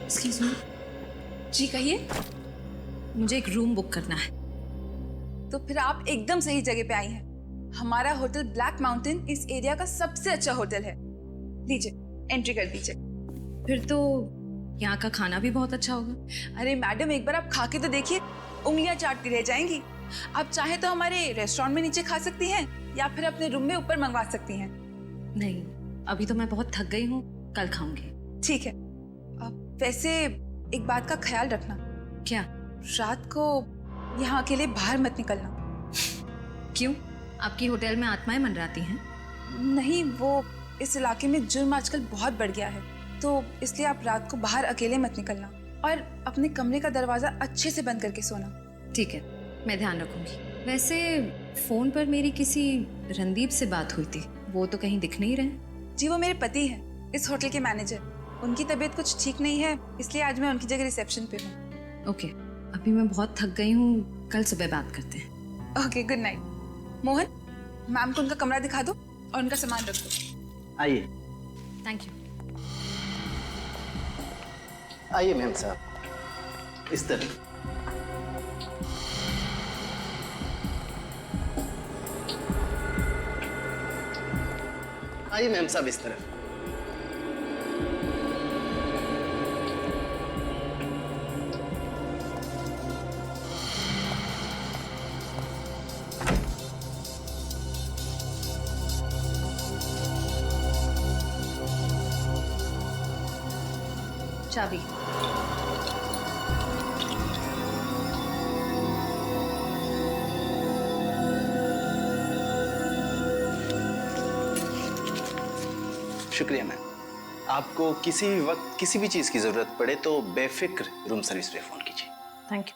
Excuse me, जी कहिए। मुझे एक रूम बुक करना है। तो फिर आप एकदम सही जगह पे आई हैं। हमारा होटल ब्लैक माउंटेन इस एरिया का सबसे अच्छा होटल है। लीजिए, एंट्री कर दीजिए। फिर तो यहाँ का खाना भी बहुत अच्छा होगा। अरे मैडम, एक बार आप खा के तो देखिए, उंगलियां चाटती रह जाएंगी। आप चाहे तो हमारे रेस्टोरेंट में नीचे खा सकती हैं या फिर अपने रूम में ऊपर मंगवा सकती हैं। नहीं, अभी तो मैं बहुत थक गई हूँ, कल खाऊंगी। ठीक है। वैसे एक बात का ख्याल रखना। क्या? रात को यहाँ अकेले बाहर मत निकलना। क्यों? आपकी होटल में आत्माएं मंडराती हैं? नहीं, वो इस इलाके में जुर्म आजकल बहुत बढ़ गया है, तो इसलिए आप रात को बाहर अकेले मत निकलना और अपने कमरे का दरवाजा अच्छे से बंद करके सोना। ठीक है, मैं ध्यान रखूंगी। वैसे फोन पर मेरी किसी रणदीप से बात हुई थी, वो तो कहीं दिख नहीं रहे। जी, वो मेरे पति हैं, इस होटल के मैनेजर। उनकी तबीयत कुछ ठीक नहीं है, इसलिए आज मैं उनकी जगह रिसेप्शन पे हूँ। ओके, अभी मैं बहुत थक गई हूँ, कल सुबह बात करते हैं। Okay, good night. Mohan, ma'am को उनका कमरा दिखा दो और उनका सामान रख दो। आइए। Thank you. आइए मैम साहब, इस तरह। आइए मैम साहब, इस तरफ। चाबी। शुक्रिया मैम। आपको किसी भी वक्त किसी भी चीज की जरूरत पड़े तो बेफिक्र रूम सर्विस पे फोन कीजिए। Thank you.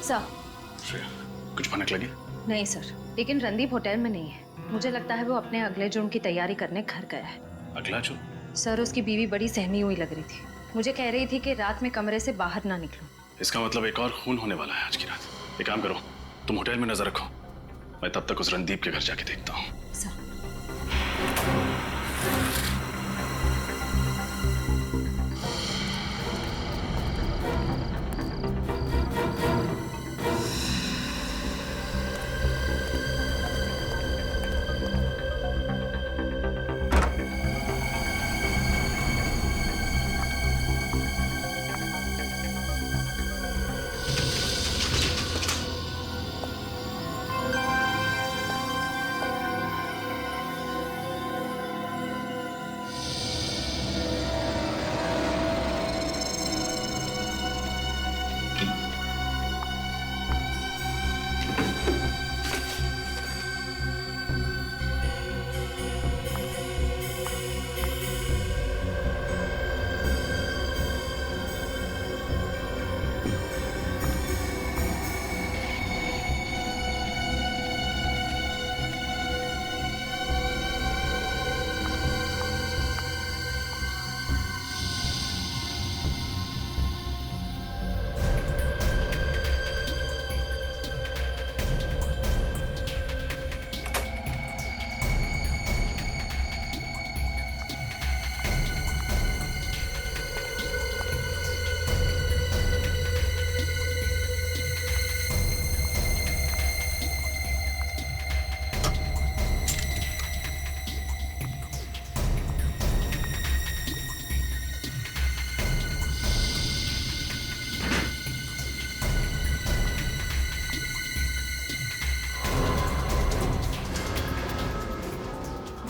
सर। श्रेया, कुछ भनक लगी? नहीं सर, लेकिन रणदीप होटल में नहीं है। मुझे लगता है वो अपने अगले जुर्म की तैयारी करने घर गया है। अगला जो? सर, उसकी बीवी बड़ी सहमी हुई लग रही थी। मुझे कह रही थी कि रात में कमरे से बाहर ना निकलूं। इसका मतलब एक और खून होने वाला है आज की रात। एक काम करो, तुम होटल में नजर रखो, मैं तब तक उस रणदीप के घर जाके देखता हूँ। सर।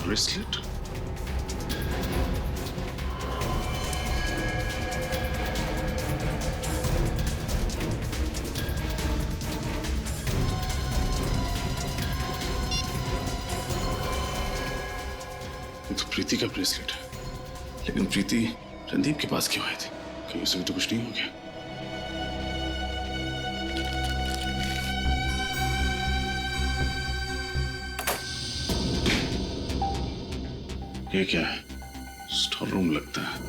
ब्रेसलेट? ये तो प्रीति का ब्रेसलेट है, लेकिन प्रीति रणदीप के पास क्यों आई थी? कहीं उसे भी तो कुछ नहीं हो गया? ये क्या है? स्टोर रूम लगता है।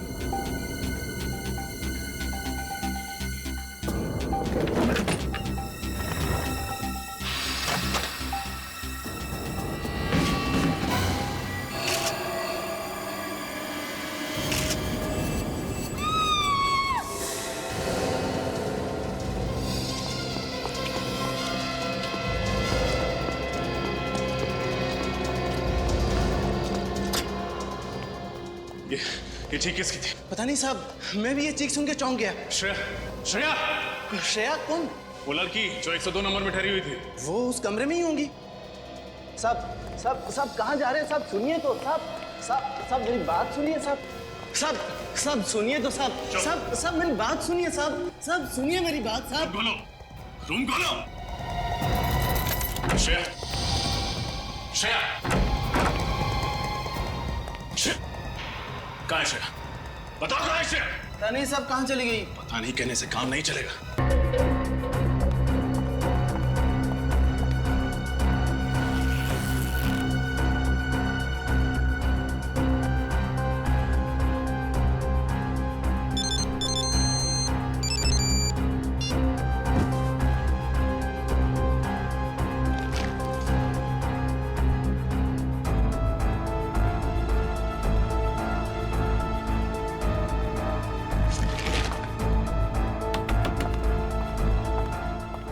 ये चीख किसकी थी? पता नहीं साहब, मैं भी ये चीख सुन के चौंक गया। श्रेया, श्रेया, श्रेया कौन? वो लड़की जो 102 नंबर में ठहरी हुई थी। वो उस कमरे में ही होंगी। साहब साहब साहब कहाँ जा रहे हैं साहब? सुनिए तो साहब, साहब साहब मेरी बात सुनिए साहब, साहब साहब सुनिए तो साहब, साहब साहब मेरी बात सुनिए साहब, साहब सुनिए मेरी बात साहब। खोलो, रूम खोलो। श्रेया, श्रेया, श्रेया, कहाँ है श्रेया? बताओ कहाँ है श्रेया? पता नहीं साहब कहाँ चली गई। पता नहीं कहने से काम नहीं चलेगा।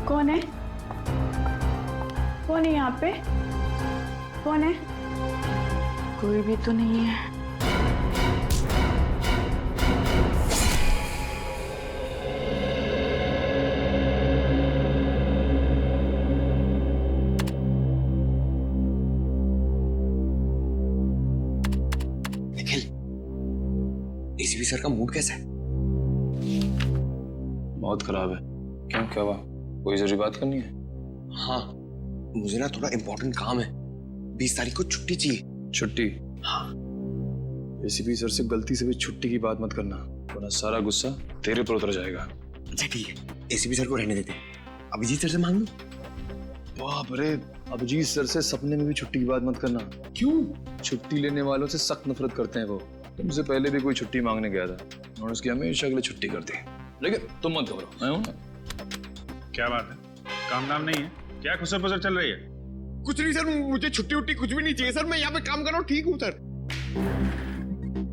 कौन है? कौन है यहाँ पे? कौन है? कोई भी तो नहीं है। निखिल, एसीपी सर का मूड कैसा है? बहुत खराब है। क्यों, क्या हुआ? कोई जरूरी बात करनी है? हाँ, मुझे ना थोड़ा इम्पोर्टेंट काम है। 20 तारीख को छुट्टी चाहिए। छुट्टी? हाँ। एसीपी सर से गलती से भी छुट्टी की बात मत करना, वरना सारा गुस्सा तेरे पर उतर जाएगा। अच्छा ठीक है, एसीपी सर को रहने देते। अभिजीत सर से मांग लो। बाप रे, अभिजीत सर से सपने में भी छुट्टी की बात मत करना। क्यों? छुट्टी लेने वालों से सख्त नफरत करते हैं वो। तुमसे पहले भी कोई छुट्टी मांगने गया था और उसकी हमेशा के लिए छुट्टी कर दी। लेकिन तुम मत घबराओ, मैं हूं ना। क्या बात है? काम नाम नहीं है क्या? खुसर पुसर चल रही है? कुछ नहीं सर, मुझे छुट्टी उट्टी कुछ भी नहीं चाहिए सर। मैं यहाँ पे काम कर रहा हूँ, ठीक हूँ सर।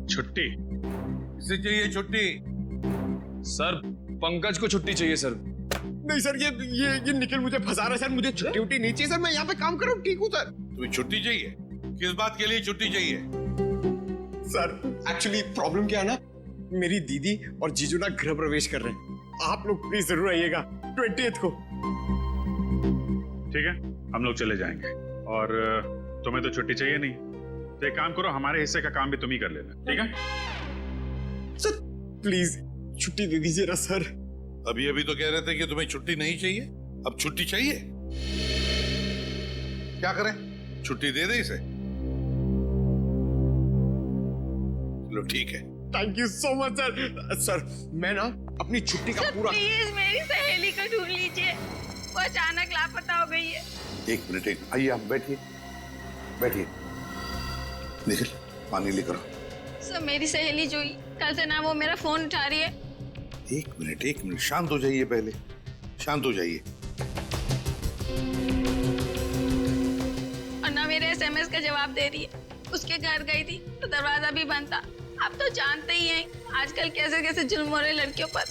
छुट्टी? किसे चाहिए छुट्टी? सर, पंकज को छुट्टी चाहिए सर। नहीं सर, ये निखिल मुझे फंसा रहा है सर। मुझे छुट्टी उट्टी नहीं चाहिए सर। मैं यहाँ पे काम कर रहा हूँ, ठीक हूँ सर। तुम्हें छुट्टी चाहिए? किस बात के लिए छुट्टी चाहिए? सर एक्चुअली प्रॉब्लम क्या है ना, मेरी दीदी और जीजू ना गृह प्रवेश कर रहे हैं। आप लोग प्लीज जरूर आइएगा 20th को। ठीक है, हम लोग चले जाएंगे। और तुम्हें तो छुट्टी चाहिए नहीं, तो एक काम करो, हमारे हिस्से का काम भी तुम ही कर लेना, ठीक है? सर प्लीज छुट्टी दे दीजिए ना सर। अभी अभी तो कह रहे थे कि तुम्हें छुट्टी नहीं चाहिए, अब छुट्टी चाहिए। क्या करें, छुट्टी दे दे इसे? चलो ठीक है। Thank you so much sir. Sir मैं ना अपनी छुट्टी का पूरा। प्लीज मेरी सहेली को ढूंढ लीजिए, वो अचानक लापता हो गई है। एक मिनट, आइए आप बैठिए, बैठिए। निखिल, पानी लेकर आओ। सर मेरी सहेली जोई, कल से ना वो मेरा फोन उठा रही है। एक मिनट, शांत हो जाइए, पहले शांत हो जाइए। और ना मेरे SMS का जवाब दे रही है। उसके घर गई थी तो दरवाजा भी बंद था। आप तो जानते ही हैं आजकल कैसे कैसे जुल्म हो रहे लड़कियों पर।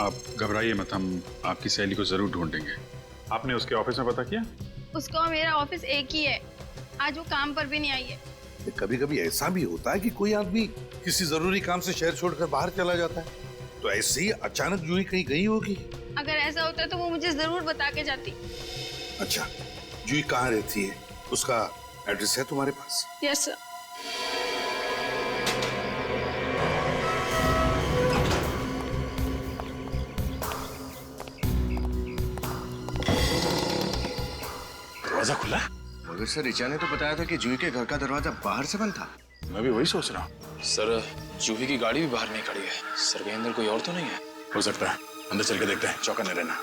आप घबराइए मत, हम आपकी सहेली को जरूर ढूंढेंगे। आपने उसके ऑफिस में पता किया? उसका और मेरा ऑफिस एक ही है। आज वो काम पर भी नहीं आई है। कभी कभी ऐसा भी होता है कि कोई आदमी किसी जरूरी काम से शहर छोड़कर बाहर चला जाता है, तो ऐसे ही अचानक जूही कहीं गई होगी। अगर ऐसा होता तो वो मुझे जरूर बता के जाती। अच्छा, जूही कहाँ रहती है? उसका एड्रेस है तुम्हारे पास? Yes sir. दरवाजा खुला? मगर सर रिचा ने तो बताया था कि जूही के घर का दरवाजा बाहर से बंद था। मैं भी वही सोच रहा हूँ। सर, जूही की गाड़ी भी बाहर नहीं खड़ी है। सर के अंदर कोई और तो नहीं है? हो सकता है, अंदर चल के देखते हैं, चौकन्ने रहना।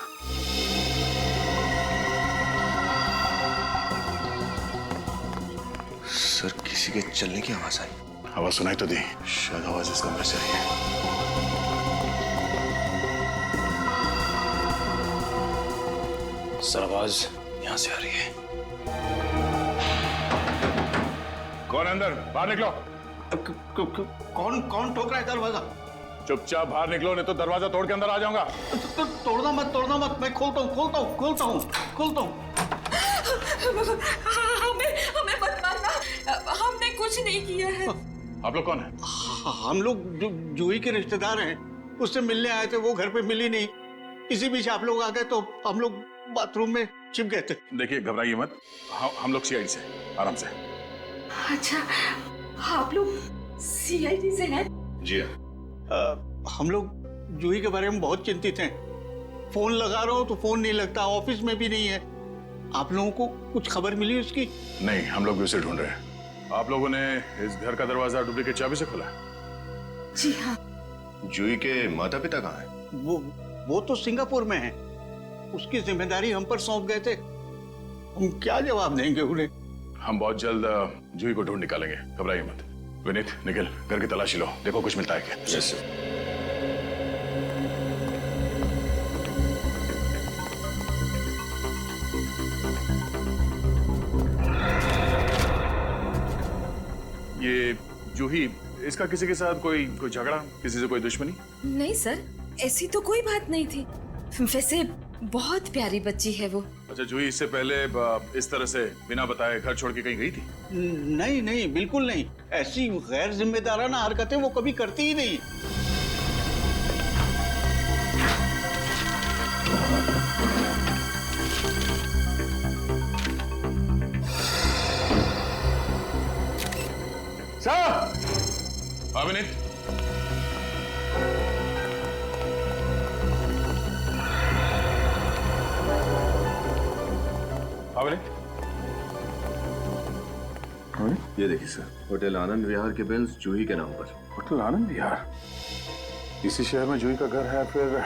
सर किसी के चलने की आवाज आई। आवाज सुनाई तो दी, शायद आवाज इस कमरे से आई है। सर आवाज यहाँ से आ रही है। कौन है अंदर? बाहर निकलो। कौन कौन ठोक रहा है दरवाजा? चुपचाप बाहर निकलो, नहीं तो दरवाजा तोड़ के अंदर आ जाऊंगा। तोड़ना मत, मैं खोलता हूँ। हमें मत मारना, हमने कुछ नहीं किया है। आप लोग कौन है? हम लोग जूही के रिश्तेदार हैं, उससे मिलने आए थे, वो घर पे मिली नहीं। इसी बीच आप लोग आ गए तो हम लोग बाथरूम में छिप गए थे। देखिए घबराइए मत, हम लोग सीआईडी से, आराम से। अच्छा, आप लोग सीआईडी से हैं? जी हाँ। हम लोग जूही के बारे में बहुत चिंतित हैं। फोन लगा रहा हूँ तो फोन नहीं लगता, ऑफिस में भी नहीं है। आप लोगों को कुछ खबर मिली उसकी? नहीं, हम लोग भी उसे ढूंढ रहे हैं। आप लोगों ने इस घर का दरवाजा डुप्लीकेट चाबी से खोला? जी हाँ। जूही के माता पिता कहाँ हैं? वो तो सिंगापुर में है। उसकी जिम्मेदारी हम पर सौंप गए थे, हम क्या जवाब देंगे उन्हें? हम बहुत जल्द जूही को ढूंढ निकालेंगे, घबराइए मत। विनीत, निकल, घर की तलाशी लो, देखो कुछ मिलता है क्या। Yes sir. ये जूही, इसका किसी के साथ कोई झगड़ा, किसी से कोई दुश्मनी? नहीं सर, ऐसी तो कोई बात नहीं थी। वैसे बहुत प्यारी बच्ची है वो। अच्छा, जूही इससे पहले इस तरह से बिना बताए घर छोड़ के कहीं गई थी? नहीं, बिल्कुल नहीं। ऐसी गैर जिम्मेदाराना हरकतें वो कभी करती ही नहीं। सर! हाँ विनीत? ये देखिए सर, होटल आनंद विहार के बिल्स जूही के नाम पर। होटल आनंद विहार? इसी शहर में जूही का घर है, फिर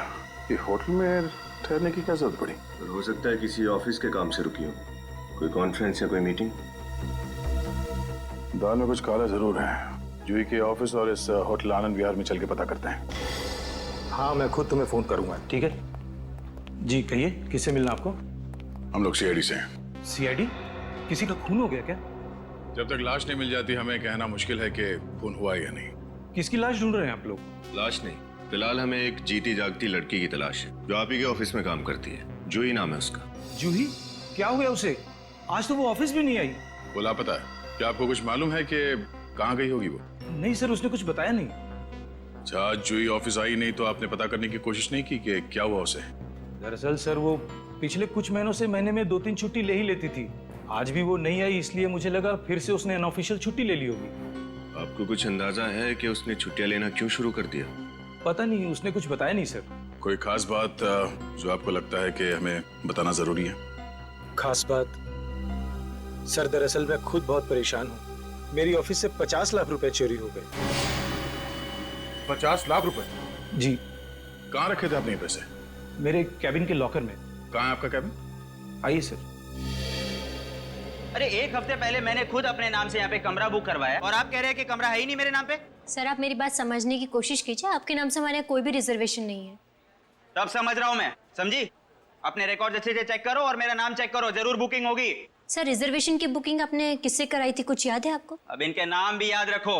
ये होटल में ठहरने की क्या जरूरत पड़ी? हो सकता है किसी ऑफिस के काम से रुकी हो, कोई कॉन्फ्रेंस या कोई मीटिंग। दाल में कुछ काला जरूर है। जूही के ऑफिस और इस होटल आनंद विहार में चल के पता करते हैं। हाँ, मैं खुद तुम्हें फोन करूंगा, ठीक है? जी कहिए, किससे मिलना आपको? हम लोग सीआईडी से हैं। सीआईडी? किसी का खून हो गया क्या? जब तक लाश नहीं मिल जाती हमें कहना मुश्किल है कि खून हुआ या नहीं। किसकी लाश ढूंढ रहे हैं आप लोग? लाश नहीं, फिलहाल हमें एक जीती जागती लड़की की तलाश है जो आप ही के ऑफिस में काम करती है। जूही नाम है उसका। जूही? क्या हो गया उसे? आज तो वो ऑफिस भी नहीं आई। वो लापता है। क्या आपको कुछ मालूम है कि कहाँ गई होगी वो? नहीं सर, उसने कुछ बताया नहीं। अच्छा, आज जूही ऑफिस आई नहीं तो आपने पता करने की कोशिश नहीं की कि क्या हुआ उसे? दरअसल सर, वो पिछले कुछ महीनों से महीने में 2-3 छुट्टी ले ही लेती थी। आज भी वो नहीं आई, इसलिए मुझे लगा फिर से उसने अनऑफिशियल छुट्टी ले ली होगी। आपको कुछ अंदाजा है कि उसने छुट्टियां लेना क्यों शुरू कर दिया? पता नहीं, उसने कुछ बताया नहीं सर। कोई खास बात जो आपको लगता है कि हमें बताना जरूरी है? खास बात? सर दरअसल मैं खुद बहुत परेशान हूँ। मेरी ऑफिस से 50 लाख रुपए चोरी हो गए। 50 लाख रुपए? जी। कहाँ रखे थे आपने ये पैसे? मेरे कैबिन के लॉकर में। कहाँ है आपका कैबिन? आइए सर। अरे एक हफ्ते पहले मैंने खुद अपने नाम से यहाँ पे कमरा बुक करवाया और आप कह रहे हैं कि कमरा है ही नहीं मेरे नाम पे। सर आप मेरी बात समझने की कोशिश कीजिए, आपके नाम से हमारे यहाँ कोई भी रिजर्वेशन नहीं है। तब समझ रहा हूँ मैं, समझी? अपने रिकॉर्ड अच्छे से चेक करो और मेरा नाम चेक करो, जरूर बुकिंग होगी। सर रिजर्वेशन की बुकिंग आपने किससे कराई थी, कुछ याद है आपको? अब इनके नाम भी याद रखो।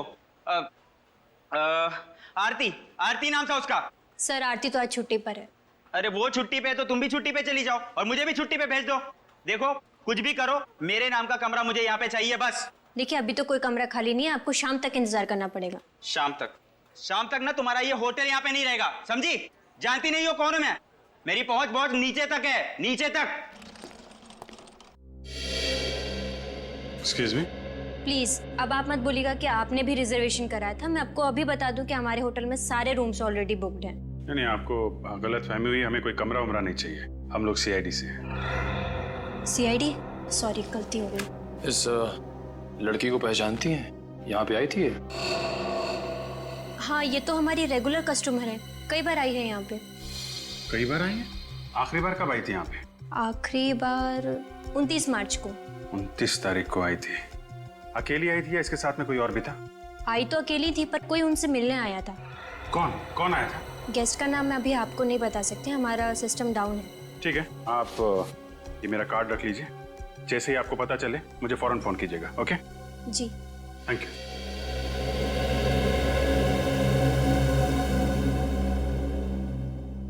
आरती नाम था उसका। सर आरती तो आज छुट्टी पर है। अरे वो छुट्टी पे तो तुम भी छुट्टी पे चली जाओ और मुझे भी छुट्टी पे भेज दो। देखो कुछ भी करो, मेरे नाम का कमरा मुझे यहाँ पे चाहिए बस। देखिए अभी तो कोई कमरा खाली नहीं है, आपको शाम तक इंतजार करना पड़ेगा। शाम तक ना तुम्हारा ये होटल यहाँ पे नहीं रहेगा, समझी? जानती नहीं हो कौन हूं मैं? मेरी पहुंच बहुत नीचे तक है, नीचे तक। Excuse me? प्लीज अब आप मत बोलिएगा कि आपने भी रिजर्वेशन कराया था। मैं आपको अभी बता दूं कि हमारे होटल में सारे रूम्स ऑलरेडी बुक्ड हैं। नहीं, आपको गलत फहमी हुई, हमें कोई कमरा उमरा नहीं चाहिए। हम लोग सीआईडी से हैं। सीआईडी? सॉरी गलती हो गई। इस लड़की को पहचानती हैं? यहाँ पे आई थी ये? हाँ ये तो हमारी रेगुलर कस्टमर है, कई बार आई है यहाँ पे। कई बार आई है? आखिरी बार कब आई थी यहाँ पे? आखिरी बार 29 मार्च को। 29 तारीख को आई थी। अकेली आई थी या इसके साथ में कोई और भी था? आई तो अकेली थी पर कोई उनसे मिलने आया था। कौन आया था? गेस्ट का नाम मैं अभी आपको नहीं बता सकती, हमारा सिस्टम डाउन है। ठीक है, आप ये मेरा कार्ड रख लीजिए, जैसे ही आपको पता चले मुझे फौरन फोन कीजिएगा। ओके? जी। Thank you.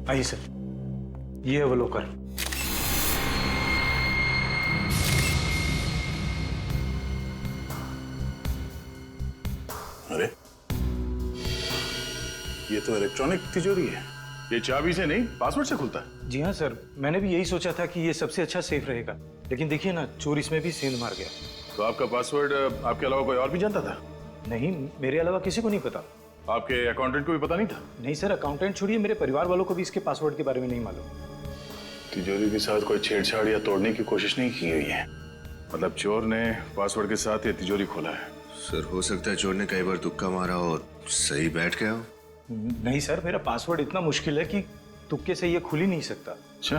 आइए सर, ये अवलोकन। अरे ये तो इलेक्ट्रॉनिक तिजोरी है, ये चाबी से नहीं पासवर्ड से खुलता है। जी हाँ सर, मैंने भी यही सोचा था कि ये सबसे अच्छा सेफ रहेगा, लेकिन देखिए ना, चोर इसमें भी सेंध मार गया। तो आपका पासवर्ड आपके अलावा कोई और भी जानता था? नहीं, मेरे अलावा किसी को नहीं पता। आपके अकाउंटेंट को भी पता नहीं था? नहीं सर, अकाउंटेंट छोड़िए, मेरे परिवार वालों को भी इसके पासवर्ड के बारे में नहीं मालूम। तिजोरी के साथ कोई छेड़छाड़ या तोड़ने की कोशिश नहीं की गई है, मतलब चोर ने पासवर्ड के साथ ये तिजोरी खोला है। सर हो सकता है चोर ने कई बार तुक्का मारा और सही बैठ गया हो। नहीं सर, मेरा पासवर्ड इतना मुश्किल है कि तुक्के से ये खुल ही नहीं सकता। अच्छा,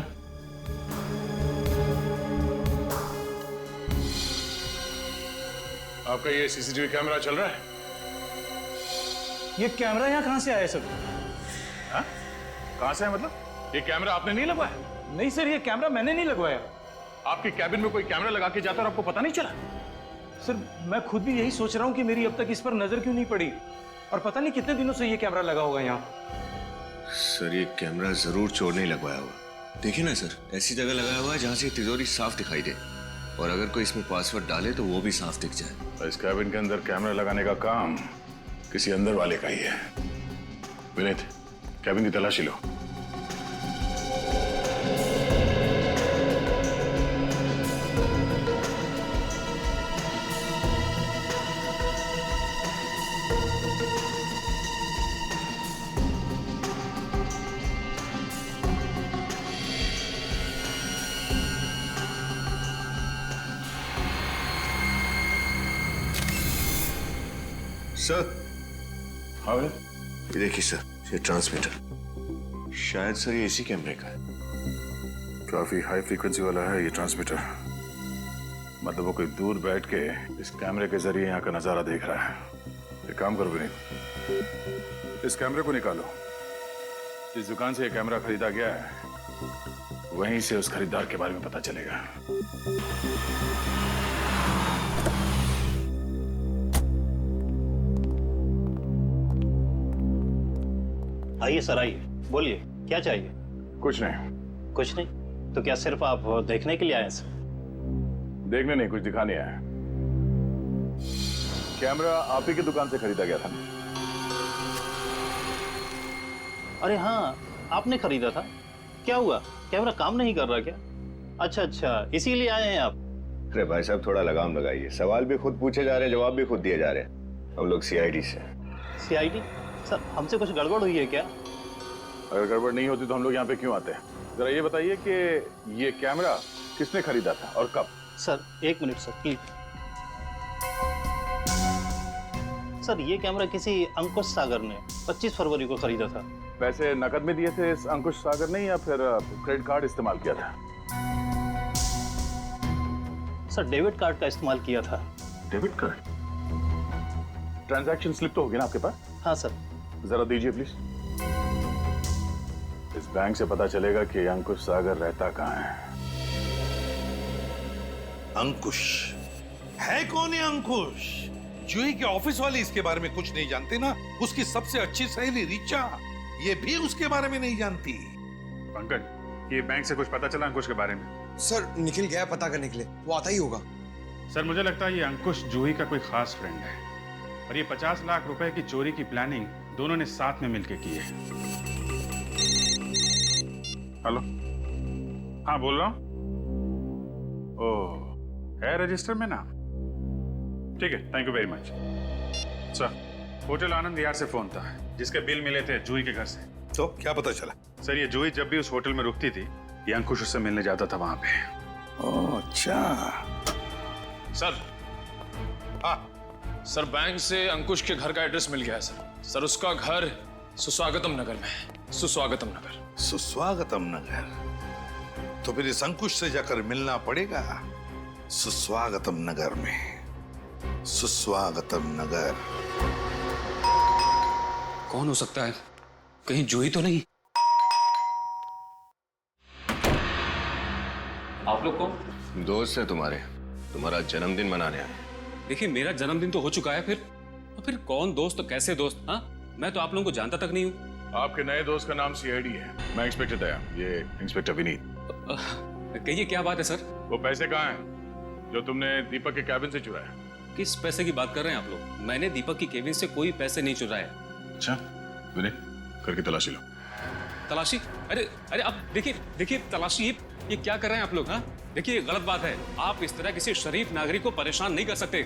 आपका ये सीसीटीवी कैमरा चल रहा है? ये कैमरा यहाँ कहाँ से आया सर? हाँ? कहाँ से है मतलब? ये कैमरा आपने नहीं लगवाया? नहीं सर, ये कैमरा मैंने नहीं लगवाया। आपके कैबिन में कोई कैमरा लगा के जाता और आपको पता नहीं चला? सर मैं खुद भी यही सोच रहा हूँ कि मेरी अब तक इस पर नजर क्यों नहीं पड़ी, और पता नहीं कितने दिनों से ये कैमरा लगा होगा यहाँ। सर ये कैमरा जरूर चोर नहीं लगवाया हुआ। देखिए ना सर, ऐसी जगह लगाया हुआ है जहाँ से तिजोरी साफ दिखाई दे, और अगर कोई इसमें पासवर्ड डाले तो वो भी साफ दिख जाए। इस कैबिन के अंदर कैमरा लगाने का काम किसी अंदर वाले का ही है। विनीत, कैबिन की तलाशी लो। सर, हाँ ये देखिए सर, ये ट्रांसमीटर, शायद सर ये इसी कैमरे का है। काफी हाई फ्रीक्वेंसी वाला है ये ट्रांसमीटर, मतलब वो कोई दूर बैठ के इस कैमरे के जरिए यहाँ का नजारा देख रहा है। एक काम करो विनीत, इस कैमरे को निकालो। जिस दुकान से ये कैमरा खरीदा गया है वहीं से उस खरीदार के बारे में पता चलेगा। आइए सर, आइए, बोलिए क्या चाहिए? कुछ नहीं। कुछ नहीं? तो क्या सिर्फ आप देखने के लिए आए सर? देखने नहीं, कुछ दिखाने आया। कैमरा आप ही की दुकान से खरीदा गया था ना? अरे हाँ, आपने खरीदा था। क्या हुआ, कैमरा काम नहीं कर रहा क्या? अच्छा अच्छा, इसीलिए आए हैं आप? अरे भाई साहब थोड़ा लगाम लगाइए, सवाल भी खुद पूछे जा रहे हैं, जवाब भी खुद दिए जा रहे हैं। हम लोग सीआईडी से। सीआईडी? सर हमसे कुछ गड़बड़ हुई है क्या? अगर गड़बड़ नहीं होती तो हम लोग यहाँ पे क्यों आते हैं? जरा ये बताइए कि ये कैमरा किसने खरीदा था और कब? सर एक मिनट सर प्लीज। सर ये कैमरा किसी अंकुश सागर ने 25 फरवरी को खरीदा था। पैसे नकद में दिए थे इस अंकुश सागर ने या फिर क्रेडिट कार्ड इस्तेमाल किया था? सर डेबिट कार्ड का इस्तेमाल किया था। Debit card? ट्रांजैक्शन स्लिप तो होगी ना आपके पास? हाँ सर। जरा दीजिए प्लीज। इस बैंक से पता चलेगा कि अंकुश सागर रहता कहाँ है। अंकुश है कौन है? अंकुश जूही के ऑफिस वाले इसके बारे में कुछ नहीं जानते ना। उसकी सबसे अच्छी सहेली रिचा, ये भी उसके बारे में नहीं जानती। पंकज, ये बैंक से कुछ पता चला अंकुश के बारे में? सर निखिल गया पता करने के लिए, वो आता ही होगा। सर मुझे लगता है ये अंकुश जूही का कोई खास फ्रेंड है, और ये 50 लाख रुपए की चोरी की प्लानिंग दोनों ने साथ में मिलकर की है। हेलो, हाँ बोल रहा हूँ। ओह, है रजिस्टर में नाम? ठीक है, thank you very much. Sir, hotel Anand Vihar से फोन था, जिसके बिल मिले थे जूही के घर से। तो क्या पता चला? सर ये जूही जब भी उस होटल में रुकती थी, ये अंकुश उससे मिलने जाता था वहां पे। ओह अच्छा। सर, हाँ सर, बैंक से अंकुश के घर का एड्रेस मिल गया है सर। सर उसका घर सुस्वागतम नगर में है। सुस्वागतम नगर। सुस्वागतम नगर? तो फिर इस अंकुश से जाकर मिलना पड़ेगा सुस्वागतम नगर में। सुस्वागतम नगर कौन हो सकता है? कहीं जूही तो नहीं? आप लोग कौन? दोस्त है तुम्हारा जन्मदिन मनाने आए। देखिए मेरा जन्मदिन तो हो चुका है, फिर कौन दोस्त तो कैसे दोस्त? हाँ, मैं तो आप लोगों को जानता तक नहीं हूँ। आपके नए दोस्त का नाम सीआईडी है। मैं इंस्पेक्टर दया, ये इंस्पेक्टर विनीत। कहिए क्या बात है सर? वो पैसे कहाँ हैं जो तुमने दीपक के कैबिन से चुराया? किस पैसे की बात कर रहे हैं आप लोग? मैंने दीपक की केबिन से कोई पैसे नहीं चुराए। अच्छा विनीत, करके तलाशी लो। तलाशी? अरे आप देखिए तलाशी, ये क्या कर रहे हैं आप लोग? हाँ देखिए गलत बात है। आप इस तरह किसी शरीफ नागरिक को परेशान नहीं कर सकते।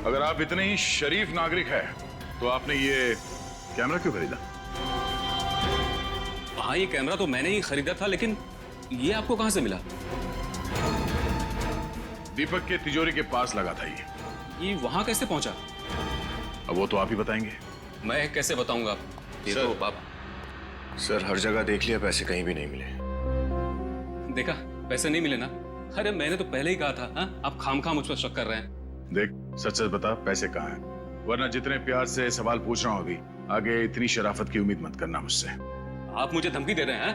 अगर आप इतने ही शरीफ नागरिक हैं, तो आपने ये कैमरा क्यों खरीदा? हाँ ये कैमरा तो मैंने ही खरीदा था, लेकिन ये आपको कहां से मिला? दीपक के तिजोरी के पास लगा था ये वहां कैसे पहुंचा? अब वो तो आप ही बताएंगे। मैं कैसे बताऊंगा? ये तो बाप। सर हर जगह देख लिया, पैसे कहीं भी नहीं मिले। देखा, पैसे नहीं मिले ना? अरे मैंने तो पहले ही कहा था। हाँ आप खामखा मुझ पर शक कर रहे हैं। देख सच सच बता, पैसे कहाँ हैं? वरना जितने प्यार से सवाल पूछ रहा हूँ अभी, आगे इतनी शराफत की उम्मीद मत करना मुझसे। आप मुझे धमकी दे रहे हैं?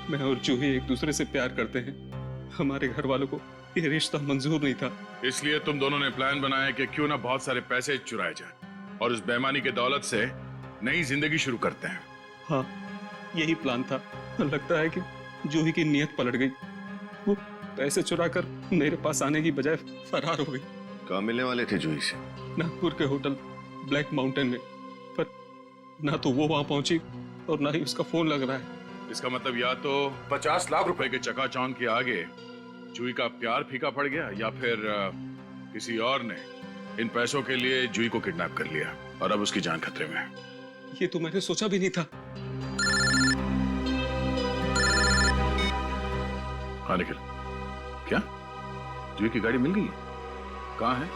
मैं और जूही एक दूसरे से प्यार करते हैं। हमारे घर वालों को ये रिश्ता मंजूर नहीं था, इसलिए तुम दोनों ने प्लान बनाया कि क्यों ना बहुत सारे पैसे चुराए जाएं और उस बेईमानी के दौलत से नई जिंदगी शुरू करते हैं। हाँ यही प्लान था। लगता है कि जूही की नीयत पलट गई। वो पैसे चुराकर मेरे पास आने की बजाय फरार हो गई। कहाँ मिलने वाले थे जूही से? नागपुर के होटल ब्लैक माउंटेन में, पर ना तो वो वहां पहुंची और ना ही उसका फोन लग रहा है। इसका मतलब या तो 50 लाख रुपए के चकाचौंध के आगे जूही का प्यार फीका पड़ गया, या फिर किसी और ने इन पैसों के लिए जूही को किडनैप कर लिया और अब उसकी जान खतरे में है। ये तो मैंने सोचा भी नहीं था। हाँ निखिल, क्या जूही की गाड़ी मिल गई? कहाँ है?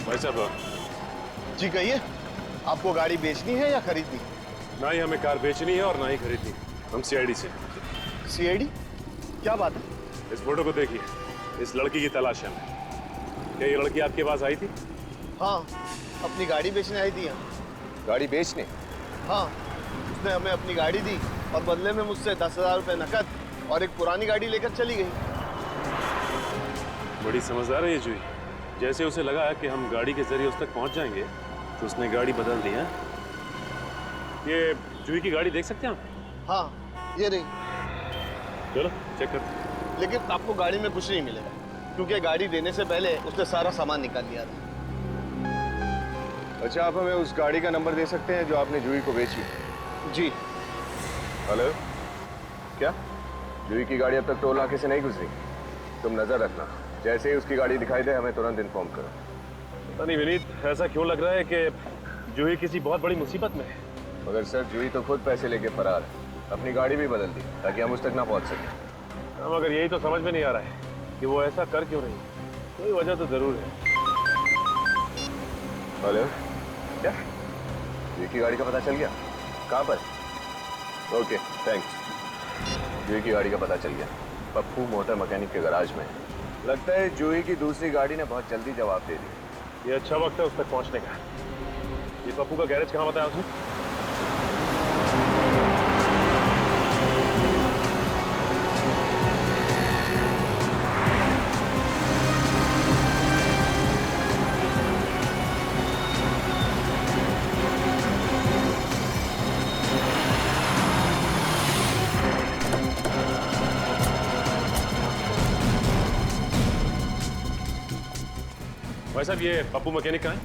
भाई साहब जी कहिए, आपको गाड़ी बेचनी है या खरीदनी? ना ही हमें कार बेचनी है और ना ही खरीदनी। हम सीआईडी से। सीआईडी? क्या बात है? इस फोटो को देखिए, इस लड़की की तलाश है हमें। क्या ये लड़की आपके पास आई थी? हाँ, अपनी गाड़ी बेचने आई थी यहाँ। गाड़ी बेचने? हाँ, उसने हमें अपनी गाड़ी दी और बदले में मुझसे 10,000 रुपए नकद और एक पुरानी गाड़ी लेकर चली गई। बड़ी समझदार है ये जूही। जैसे उसे लगा कि हम गाड़ी के जरिए उस तक पहुंच जाएंगे, तो उसने गाड़ी बदल दी है। ये जूही की गाड़ी देख सकते हैं आप? हाँ, ये रही। चलो चेक कर। लेकिन आपको गाड़ी में कुछ नहीं मिलेगा, क्योंकि गाड़ी देने से पहले उसने सारा सामान निकाल लिया था। अच्छा, आप हमें उस गाड़ी का नंबर दे सकते हैं जो आपने जूही को बेची? जी। हेलो, क्या जूही की गाड़ी अब तक टोल नाके से नहीं गुजरी? तुम नजर रखना, जैसे ही उसकी गाड़ी दिखाई दे हमें तुरंत इन्फॉर्म करो। पता नहीं विनीत, ऐसा क्यों लग रहा है कि जूही किसी बहुत बड़ी मुसीबत में है। मगर सर जूही तो खुद पैसे लेके फरार है, अपनी गाड़ी भी बदल दी ताकि हम उस तक ना पहुंच सकें। मगर यही तो समझ में नहीं आ रहा है कि वो ऐसा कर क्यों रही है। कोई वजह तो जरूर है। हेलो, क्या जूही की गाड़ी का पता चल गया? कहाँ पर? Okay thanks. जूही की गाड़ी का पता चल गया, पप्पू मोटर मैकेनिक के गैराज में। लगता है जूही की दूसरी गाड़ी ने बहुत जल्दी जवाब दे दिया। ये अच्छा वक्त है उस तक पहुंचने का। ये पप्पू का गैरेज कहाँ बताया उसने? भाई साहब ये पप्पू मैकेनिक कहाँ है?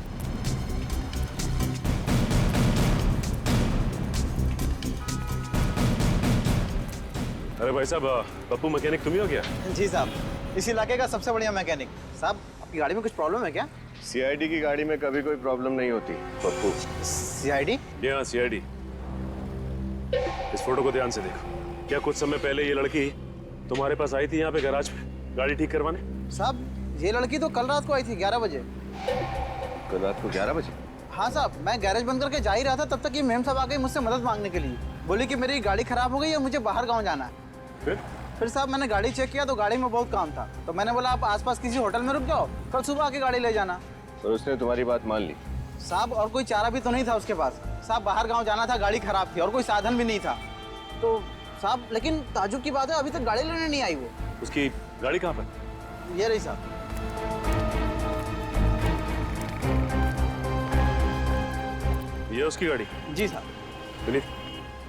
अरे भाई साहब, पप्पू मैकेनिक तुम ही हो क्या? जी साहब, इस इलाके का सबसे बढ़िया मैकेनिक। साहब, आपकी गाड़ी में कुछ प्रॉब्लम है क्या? सीआईडी की गाड़ी में कभी कोई प्रॉब्लम नहीं होती पप्पू। सीआईडी? जी हाँ सीआईडी। इस फोटो को ध्यान से देखो। क्या कुछ समय पहले ये लड़की तुम्हारे पास आई थी यहाँ पे गैराज पे गाड़ी ठीक करवाने? साहब, ये लड़की तो कल रात को आई थी 11 बजे। कल रात को 11 बजे? हाँ साहब, मैं गैरेज बंद करके जा ही रहा था, तब तक ये मैम साहब आ गई मुझसे मदद मांगने के लिए। बोली कि मेरी गाड़ी खराब हो गई है, मुझे बाहर गाँव जाना है। फिर साहब मैंने गाड़ी चेक किया तो गाड़ी में बहुत काम था, तो मैंने बोला आप आसपास किसी होटल में रुक जाओ, कल सुबह आके गाड़ी ले जाना। और उसने तुम्हारी बात मान ली? साहब और कोई चारा भी तो नहीं था उसके पास। साहब बाहर गांव जाना था, गाड़ी खराब थी और कोई साधन भी नहीं था। तो साहब लेकिन ताजुब की बात है, अभी तक गाड़ी लेने नहीं आई वो। उसकी गाड़ी कहाँ पर? ये रही साहब। ये उसकी गाड़ी? जी साहब। विनीत,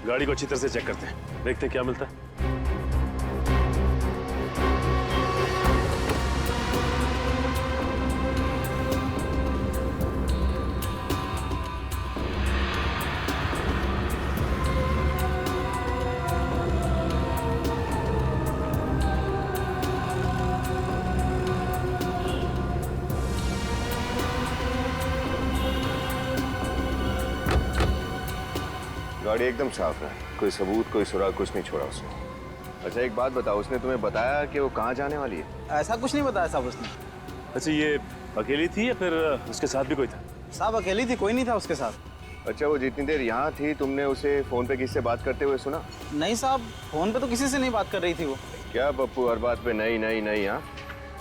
गाड़ी को अच्छी तरह से चेक करते हैं, देखते हैं क्या मिलता है। गाड़ी एकदम साफ है, कोई सबूत कोई सुराग कुछ नहीं छोड़ा उसने। अच्छा एक बात बताओ, उसने तुम्हें बताया कि वो कहाँ जाने वाली है? ऐसा कुछ नहीं बताया साहब उसने। अच्छा ये अकेली थी या फिर उसके साथ भी कोई था? साहब अकेली थी, कोई नहीं था उसके साथ। अच्छा वो जितनी देर यहाँ थी तुमने उसे फोन पे किससे बात करते हुए सुना? नहीं साहब, फोन पे तो किसी से नहीं बात कर रही थी वो। क्या पप्पू हर बात पे नहीं नहीं नहीं? हाँ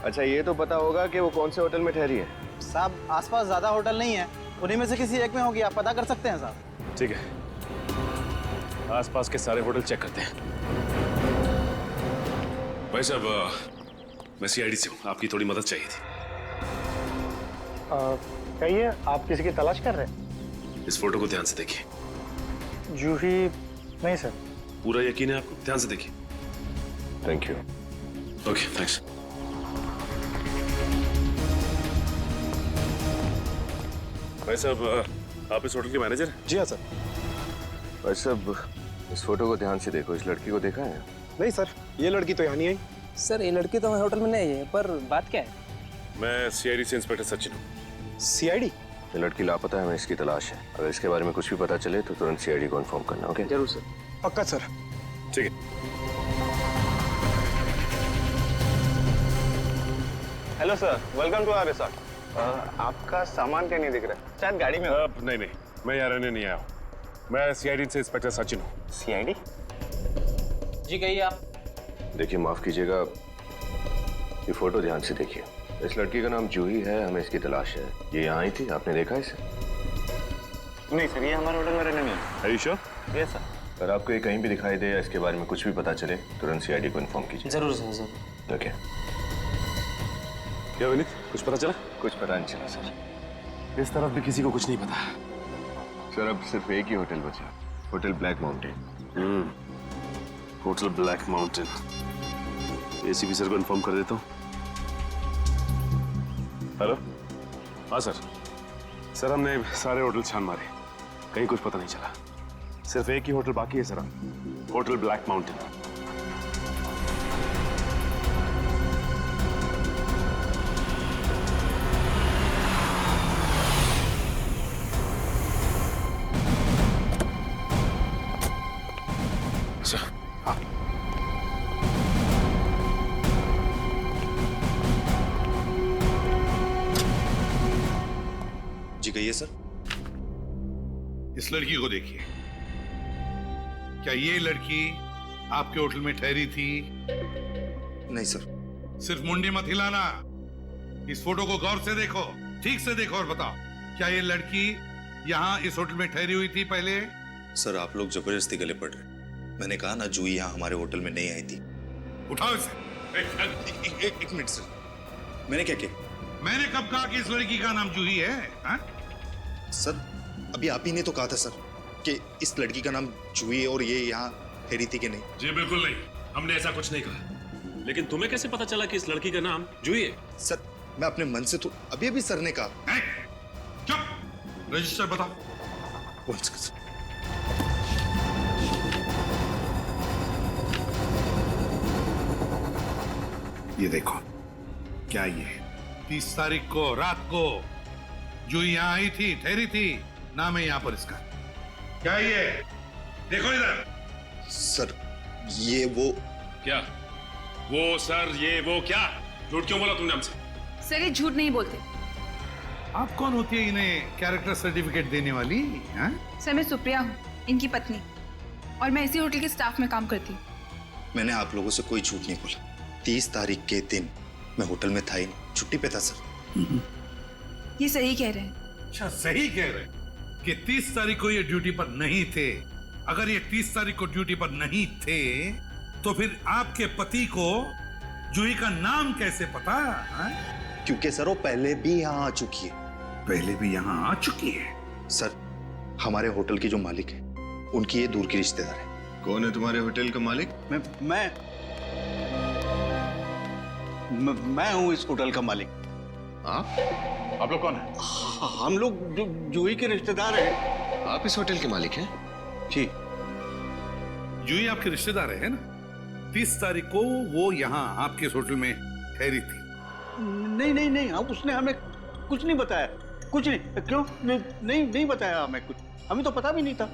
अच्छा ये तो पता होगा कि वो कौन से होटल में ठहरी है? साहब आसपास ज्यादा होटल नहीं है, उन्हीं में से किसी एक में होगी, आप पता कर सकते हैं साहब। ठीक है, आसपास के सारे होटल चेक करते हैं। भाई साहब, मैं सीआईडी से हूँ, आपकी थोड़ी मदद चाहिए थी। कहिए, आप किसी की तलाश कर रहे हैं? इस फोटो को ध्यान से देखिए। जूही नहीं सर। पूरा यकीन है आपको? ध्यान से देखिए। Thank you. Okay thanks. भाई साहब, आप इस होटल के मैनेजर हैं? जी हाँ सर। भाई साहब इस फोटो को ध्यान से देखो, इस लड़की को देखा है? नहीं सर, ये लड़की तो यहाँ नहीं आई। सर ये लड़की तो होटल में नहीं है, पर बात क्या है? मैं सीआईडी से इंस्पेक्टर सचिन हूँ। सीआईडी? ये लड़की लापता है, हमें इसकी तलाश है। अगर इसके बारे में कुछ भी पता चले तो तुरंत सीआईडी को इन्फॉर्म करना। ओके? जरूर सर। पक्का सर। ठीक है। Hello sir, welcome to our resort. आपका सामान क्या नहीं दिख रहा है? शायद गाड़ी में। नहीं, मैं यहाँ रहने नहीं आया हूँ। मैं सीआईडी से इंस्पेक्टर सचिन हूँ। सीआईडी? जी कहिए आप। देखिए माफ कीजिएगा, ये फोटो ध्यान से देखिए। इस लड़की का नाम जूही है, हमें इसकी तलाश है। ये यहाँ आई थी, आपने देखा इसे? नहीं सर, ये हमारे होटल में रहने नहीं है। Are you sure? Yes sir. अगर आपको ये कहीं भी दिखाई दे या इसके बारे में कुछ भी पता चले तुरंत सीआईडी को इन्फॉर्म कीजिए। जरूर सर। ओके। क्या विनीत, कुछ पता चला? कुछ पता नहीं चला सर। इस तरफ भी किसी को कुछ नहीं पता। सर अब सिर्फ एक ही होटल बचा, hotel black mountain. Hotel black mountain. ACP sir को इन्फॉर्म कर देता हूँ। हेलो? हाँ सर, हमने सारे होटल छान मारे, कहीं कुछ पता नहीं चला। सिर्फ एक ही होटल बाकी है सर, होटल ब्लैक माउंटेन। जी कहिए सर। इस लड़की को देखिए, क्या ये लड़की आपके होटल में ठहरी थी? नहीं सर। सिर्फ मुंडी मत हिलाना, इस फोटो को गौर से देखो, ठीक से देखो और बताओ, क्या ये लड़की यहाँ इस होटल में ठहरी हुई थी पहले? सर आप लोग जबरदस्ती गले पड़ रहे। मैंने कहा ना जूही यहाँ हमारे होटल में नहीं आई थी। उठाओ इसे। एक मिनट सर, मैंने क्या किया? मैंने कब कहा कि इस लड़की का नाम जूही है? हा? सर अभी आप ही ने तो कहा था सर कि इस लड़की का नाम जूही है और ये यहाँ ठहरी थी कि नहीं? जी बिल्कुल नहीं, हमने ऐसा कुछ नहीं कहा। लेकिन तुम्हें कैसे पता चला कि इस लड़की का नाम जूही है? सर मैं अपने मन से तो अभी अभी सर ने कहा। चुप, रजिस्टर बताओ। ये देखो, क्या ये 30 तारीख को रात को जो यहाँ आई थी, ठहरी थी, नाम है यहाँ पर इसका। क्या ये? देखो इधर। सर ये वो क्या? वो सर ये वो क्या? झूठ क्यों बोला तुमने हमसे? सर ये झूठ नहीं बोलते। आप कौन होती है इन्हें कैरेक्टर सर्टिफिकेट देने वाली? हैं? सर मैं सुप्रिया हूँ, इनकी पत्नी, और मैं इसी होटल के स्टाफ में काम करती हूँ। मैंने आप लोगों से कोई झूठ नहीं बोला। 30 तारीख के दिन मैं होटल में था ही नहीं, छुट्टी पे था सर। ये सही कह रहे हैं। अच्छा, सही कह रहे हैं कि 30 तारीख को ये ड्यूटी पर नहीं थे। अगर ये 30 तारीख को ड्यूटी पर नहीं थे तो फिर आपके पति को जूही का नाम कैसे पता? क्योंकि सर वो पहले भी यहाँ आ चुकी है। पहले भी यहाँ आ चुकी है? सर हमारे होटल की जो मालिक है उनकी ये दूर की रिश्तेदार है। कौन है तुम्हारे होटल का मालिक? मैं हूँ इस होटल का मालिक। आप लोग कौन है? हम लोग जूही के रिश्तेदार हैं। आप इस होटल के मालिक हैं? जी। जूही आपके रिश्तेदार है ना? 30 तारीख को वो यहाँ आपके होटल में ठहरी थी। नहीं, उसने हमें कुछ नहीं बताया। कुछ नहीं। क्यों? नहीं बताया हमें कुछ। हमें तो पता भी नहीं था।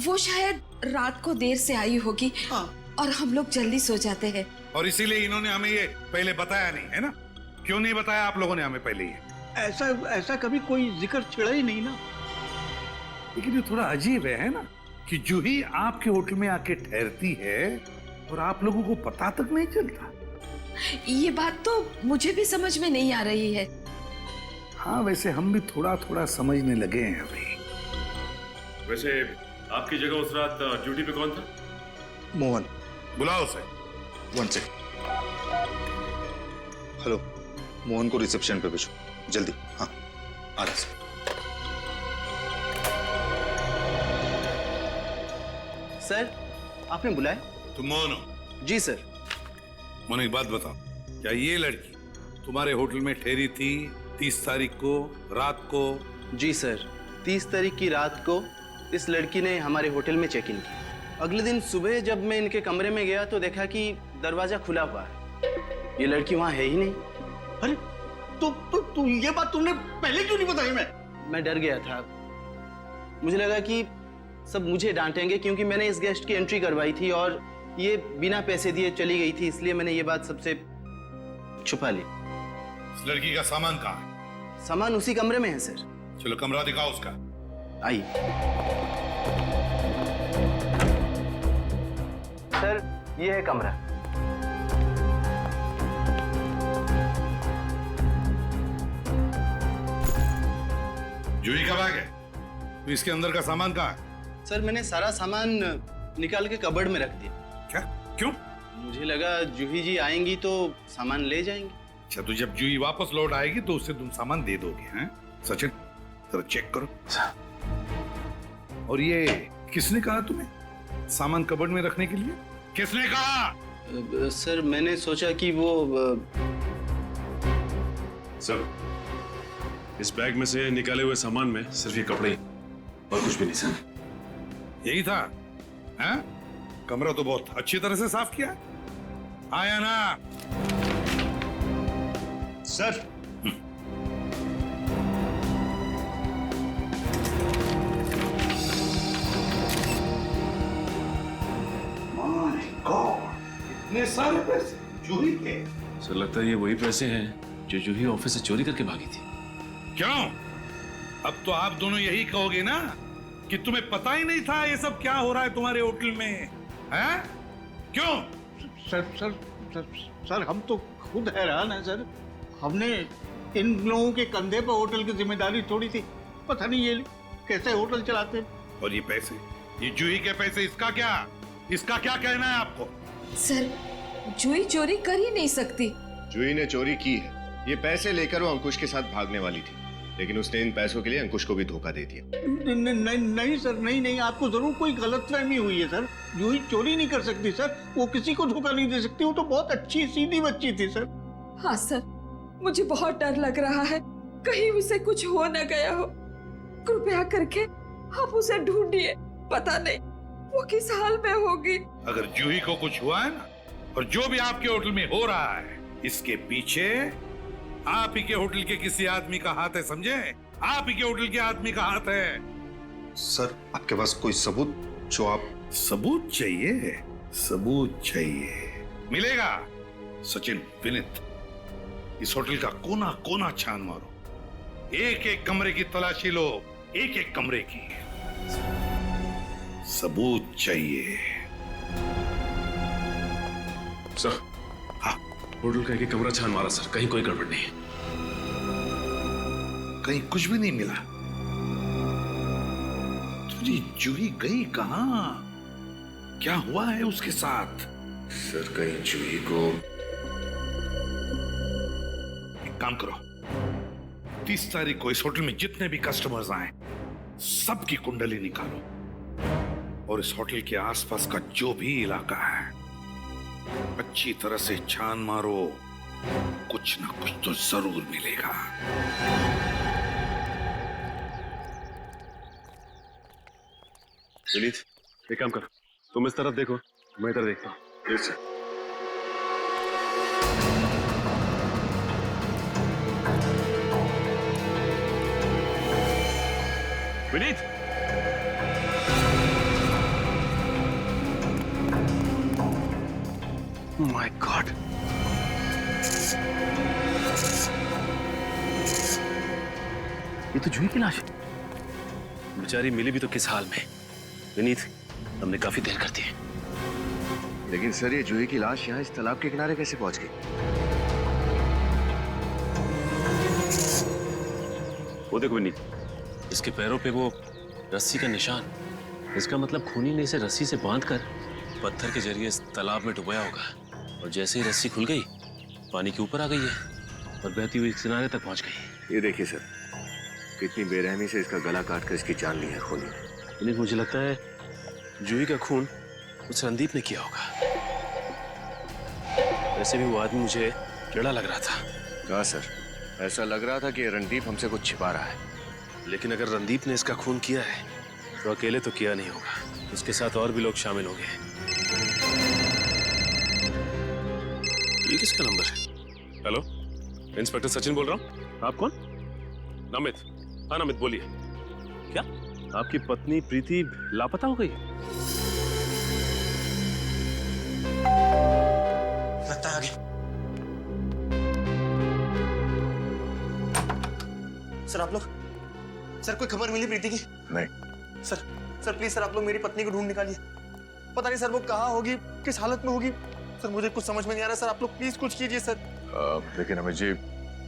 वो शायद रात को देर से आई होगी और हम लोग जल्दी सो जाते हैं। और इसीलिए इन्होंने हमें ये पहले बताया नहीं, है ना? क्यों नहीं बताया आप लोगों ने हमें पहले ये? ऐसा कभी कोई जिक्र छिड़ा ही नहीं ना। लेकिन ये थोड़ा अजीब है ना, कि जूही आपके होटल में आके ठहरती है और आप लोगों को पता तक नहीं चलता। ये बात तो मुझे भी समझ में नहीं आ रही है। हाँ, वैसे हम भी थोड़ा थोड़ा समझने लगे हैं अभी। वैसे आपकी जगह उस रात ड्यूटी पे कौन था? मोहन। बुलाओ उसे। 1 सेकंड। हेलो, मोहन को रिसेप्शन पे भेजो जल्दी। हाँ, आ रहा सर। सर आपने बुलाया? तुम मोहन हो? जी सर। मोहन एक बात बताओ, क्या ये लड़की तुम्हारे होटल में ठहरी थी 30 तारीख को रात को? जी सर, 30 तारीख की रात को इस लड़की ने हमारे होटल में चेक इन किया। अगले दिन सुबह जब मैं इनके कमरे में गया तो देखा कि दरवाजा खुला हुआ है। ये लड़की वहां है ही नहीं। अरे तो ये बात तुमने पहले क्यों नहीं बताई? मैं डर गया था। मुझे लगा कि सब मुझे डांटेंगे क्योंकि मैंने इस गेस्ट की एंट्री करवाई थी और ये बिना पैसे दिए चली गई थी, इसलिए मैंने ये बात सबसे छुपा ली। इस लड़की का सामान कहाँ है? सामान उसी कमरे में है सर। चलो कमरा दिखाओ उसका। आइए सर, ये है कमरा। जूही का बैग है? तो इसके अंदर का सामान कहाँ है? सर मैंने सारा सामान निकाल के कबर्ड में रख दिया। क्या? क्यों? मुझे लगा जूही जी आएंगी तो सामान ले जाएंगे। अच्छा, तो जब जूही वापस लौट आएगी तो उससे तुम सामान दे दोगे? हैं सचिन, जरा चेक करो। और ये किसने कहा तुम्हें सामान कबर्ड में रखने के लिए? किसने कहा? सर मैंने सोचा कि वो सर, इस बैग में से निकाले हुए सामान में सिर्फ ये कपड़े और कुछ भी नहीं सर। यही था? हैं? कमरा तो बहुत अच्छी तरह से साफ किया। आया ना सर? माय गॉड, इतने सारे पैसे जूही के? सर लगता है ये वही पैसे हैं जो जूही ऑफिस से चोरी करके भागी थी। क्यों? अब तो आप दोनों यही कहोगे ना कि तुम्हें पता ही नहीं था ये सब क्या हो रहा है तुम्हारे होटल में, हैं? क्यों? सर हम तो खुद हैरान हैं सर। हमने इन लोगों के कंधे पर होटल की जिम्मेदारी छोड़ी थी। पता नहीं ये कैसे होटल चलाते हैं। और ये पैसे, ये जूही के पैसे, इसका क्या कहना है आपको? सर जूही चोरी कर ही नहीं सकती। जूही ने चोरी की है। ये पैसे लेकर वो अंकुश के साथ भागने वाली थी, लेकिन उसने इन पैसों के लिए अंकुश को भी धोखा दे दिया। नहीं सर, नहीं, आपको जरूर कोई गलतफहमी हुई है सर। जूही चोरी नहीं कर सकती सर, वो किसी को धोखा नहीं दे सकती। वो तो बहुत अच्छी सीधी बच्ची थी सर। हाँ सर, मुझे बहुत डर लग रहा है, कहीं उसे कुछ हो न गया हो। कृपया करके आप उसे ढूंढिए, पता नहीं वो किस हाल में होगी। अगर जूही को कुछ हुआ है ना, और जो भी आपके होटल में हो रहा है, इसके पीछे आप ही के होटल के किसी आदमी का हाथ है, समझे? आप ही के होटल के आदमी का हाथ है। सर आपके पास कोई सबूत जो आप? सबूत चाहिए? सबूत चाहिए, मिलेगा। सचिन, विनीत, इस होटल का कोना कोना छान मारो, एक एक कमरे की तलाशी लो, एक एक कमरे की। सबूत चाहिए। सर, हाँ, होटल का एक कमरा छान मारा सर, कहीं कोई गड़बड़ नहीं है। कहीं कुछ भी नहीं मिला? तुझे जूही गई कहां? क्या हुआ है उसके साथ? सर, कहीं जूही को... एक काम करो, 30 तारीख को इस होटल में जितने भी कस्टमर्स आए सबकी कुंडली निकालो और इस होटल के आसपास का जो भी इलाका है अच्छी तरह से छान मारो, कुछ ना कुछ तो जरूर मिलेगा। विनीत, एक काम कर, तुम इस तरफ देखो, मैं इधर देखता हूँ। Yes sir. Vineet, my God, ये तो जूही की लाश है। बेचारी मिली भी तो किस हाल में। विनीत, हमने काफी देर कर दी है। लेकिन सर, ये जूही की लाश यहाँ इस तालाब के किनारे कैसे पहुंच गई? वो देखो विनीत, इसके पैरों पे वो रस्सी का निशान। इसका मतलब खूनी ने इसे रस्सी से बांधकर पत्थर के जरिए इस तालाब में डुबाया होगा और जैसे ही रस्सी खुल गई पानी के ऊपर आ गई है और बहती हुई किनारे तक पहुंच गई। ये देखिए सर, कितनी बेरहमी से इसका गला काटकर इसकी जान ली है खूनी ने। विनीत, मुझे लगता है जूही का खून उस रणदीप ने किया होगा। वैसे भी वो आदमी मुझे टेढ़ा लग रहा था। कहा सर, ऐसा लग रहा था कि रणदीप हमसे कुछ छिपा रहा है। लेकिन अगर रणदीप ने इसका खून किया है तो अकेले तो किया नहीं होगा, उसके साथ और भी लोग शामिल होंगे। ये किसका नंबर है? हेलो, इंस्पेक्टर सचिन बोल रहा हूँ। आप कौन? नमित। हाँ नमित, बोलिए। क्या आपकी पत्नी प्रीति लापता हो गई? लगता है आगे। सर आप लोग, सर कोई खबर मिली प्रीति की? नहीं। सर प्लीज सर, आप लोग मेरी पत्नी को ढूंढ निकालिए। पता नहीं सर वो कहाँ होगी, किस हालत में होगी। सर मुझे कुछ समझ में नहीं आ रहा। सर आप लोग प्लीज कुछ कीजिए सर। लेकिन अमित जी,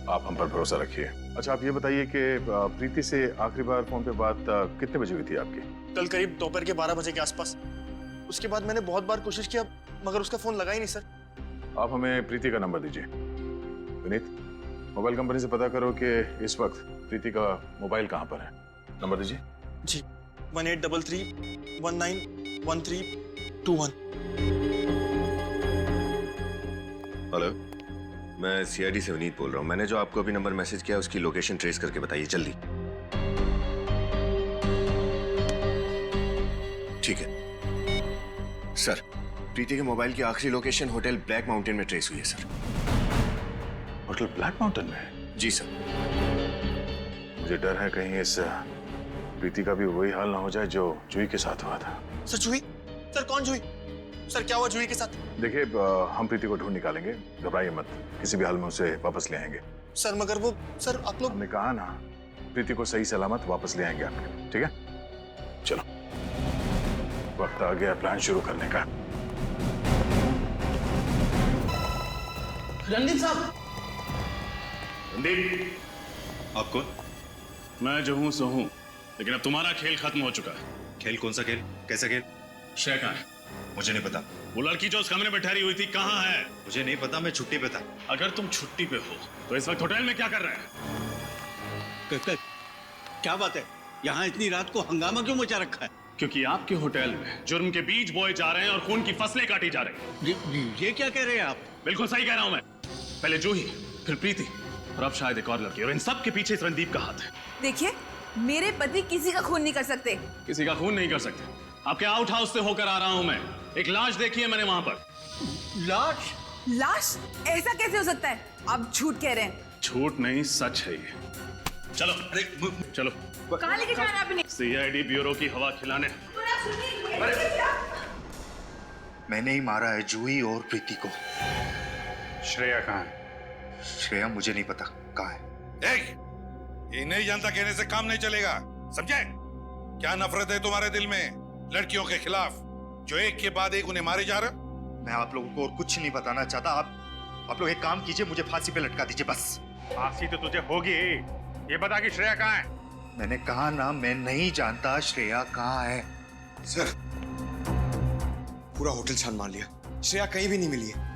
आप हम पर भरोसा रखिए। अच्छा, आप ये बताइए कि प्रीति से आखिरी बार फोन पे बात कितने बजे हुई थी आपकी? कल करीब दोपहर के 12 बजे के आसपास। उसके बाद मैंने बहुत बार कोशिश किया मगर उसका फोन लगा ही नहीं सर। आप हमें प्रीति का नंबर दीजिए। विनीत, मोबाइल कंपनी से पता करो कि इस वक्त प्रीति का मोबाइल कहाँ पर है। नंबर दीजिए। जी, 1833191321। हेलो, मैं सीआईडी से विनीत बोल रहा हूँ। मैंने जो आपको अभी नंबर मैसेज किया उसकी लोकेशन ट्रेस करके बताइए जल्दी। ठीक है सर, प्रीति के मोबाइल की आखिरी लोकेशन होटल ब्लैक माउंटेन में ट्रेस हुई है सर। होटल ब्लैक माउंटेन में? जी सर। मुझे डर है कहीं इस प्रीति का भी वही हाल ना हो जाए जो जूही के साथ हुआ था। सर जूही? सर कौन जूही? सर क्या हुआ जूही के साथ? देखिए, हम प्रीति को ढूंढ निकालेंगे, घबराइए मत। किसी भी हाल में उसे वापस ले आएंगे। सर मगर वो, सर आप लोग... हमने कहा ना, प्रीति को सही सलामत वापस ले आएंगे आपके। ठीक है, चलो, वक्त आ गया प्लान शुरू करने का। रणदीप साहब। रणदीप, आप कौन? मैं जो हूं सो हूं, लेकिन अब तुम्हारा खेल खत्म हो चुका है। खेल? कौन सा खेल? कैसा खेल? शय कहाँ है? मुझे नहीं पता। वो लड़की जो उस कमरे में ठहरी हुई थी कहाँ है? मुझे नहीं पता, मैं छुट्टी पे था। अगर तुम छुट्टी पे हो तो इस वक्त होटल में क्या कर रहे हैं? क्या बात है, यहाँ इतनी रात को हंगामा क्यों मचा रखा है? क्योंकि आपके होटल में जुर्म के बीज बोए जा रहे हैं और खून की फसलें काटी जा रही हैं। ये क्या कह रहे हैं आप? बिल्कुल सही कह रहा हूं मैं। पहले जूही, फिर प्रीति और अब शायद एक और लड़की, और इन सब के पीछे इस रणदीप का हाथ है। देखिए, मेरे पति किसी का खून नहीं कर सकते। किसी का खून नहीं कर सकते? आपके आउट हाउस से होकर आ रहा हूं मैं। एक लाश देखी है मैंने वहां पर। लाश? लाश? ऐसा कैसे हो सकता है? आप झूठ कह रहे हैं। झूठ नहीं, सच है ये। चलो, चलो। कहाँ लेके जा रहे हैं अपने? सीआईडी ब्यूरो की हवा खिलाने। मैंने ही मारा है जूही और प्रीति को। श्रेया कहाँ है? श्रेया मुझे नहीं पता कहाँ है। ये नहीं जानता कहने से काम नहीं चलेगा, समझे? क्या नफरत है तुम्हारे दिल में लड़कियों के खिलाफ जो एक के बाद एक उन्हें मारे जा रहे? मैं आप लोगों को और कुछ नहीं बताना चाहता। आप लोग एक काम कीजिए, मुझे फांसी पे लटका दीजिए बस। फांसी तो तुझे होगी। ये बता कि श्रेया कहाँ है? मैंने कहा ना, मैं नहीं जानता श्रेया कहाँ है। सर, पूरा होटल छान मार लिया, श्रेया कहीं भी नहीं मिली है।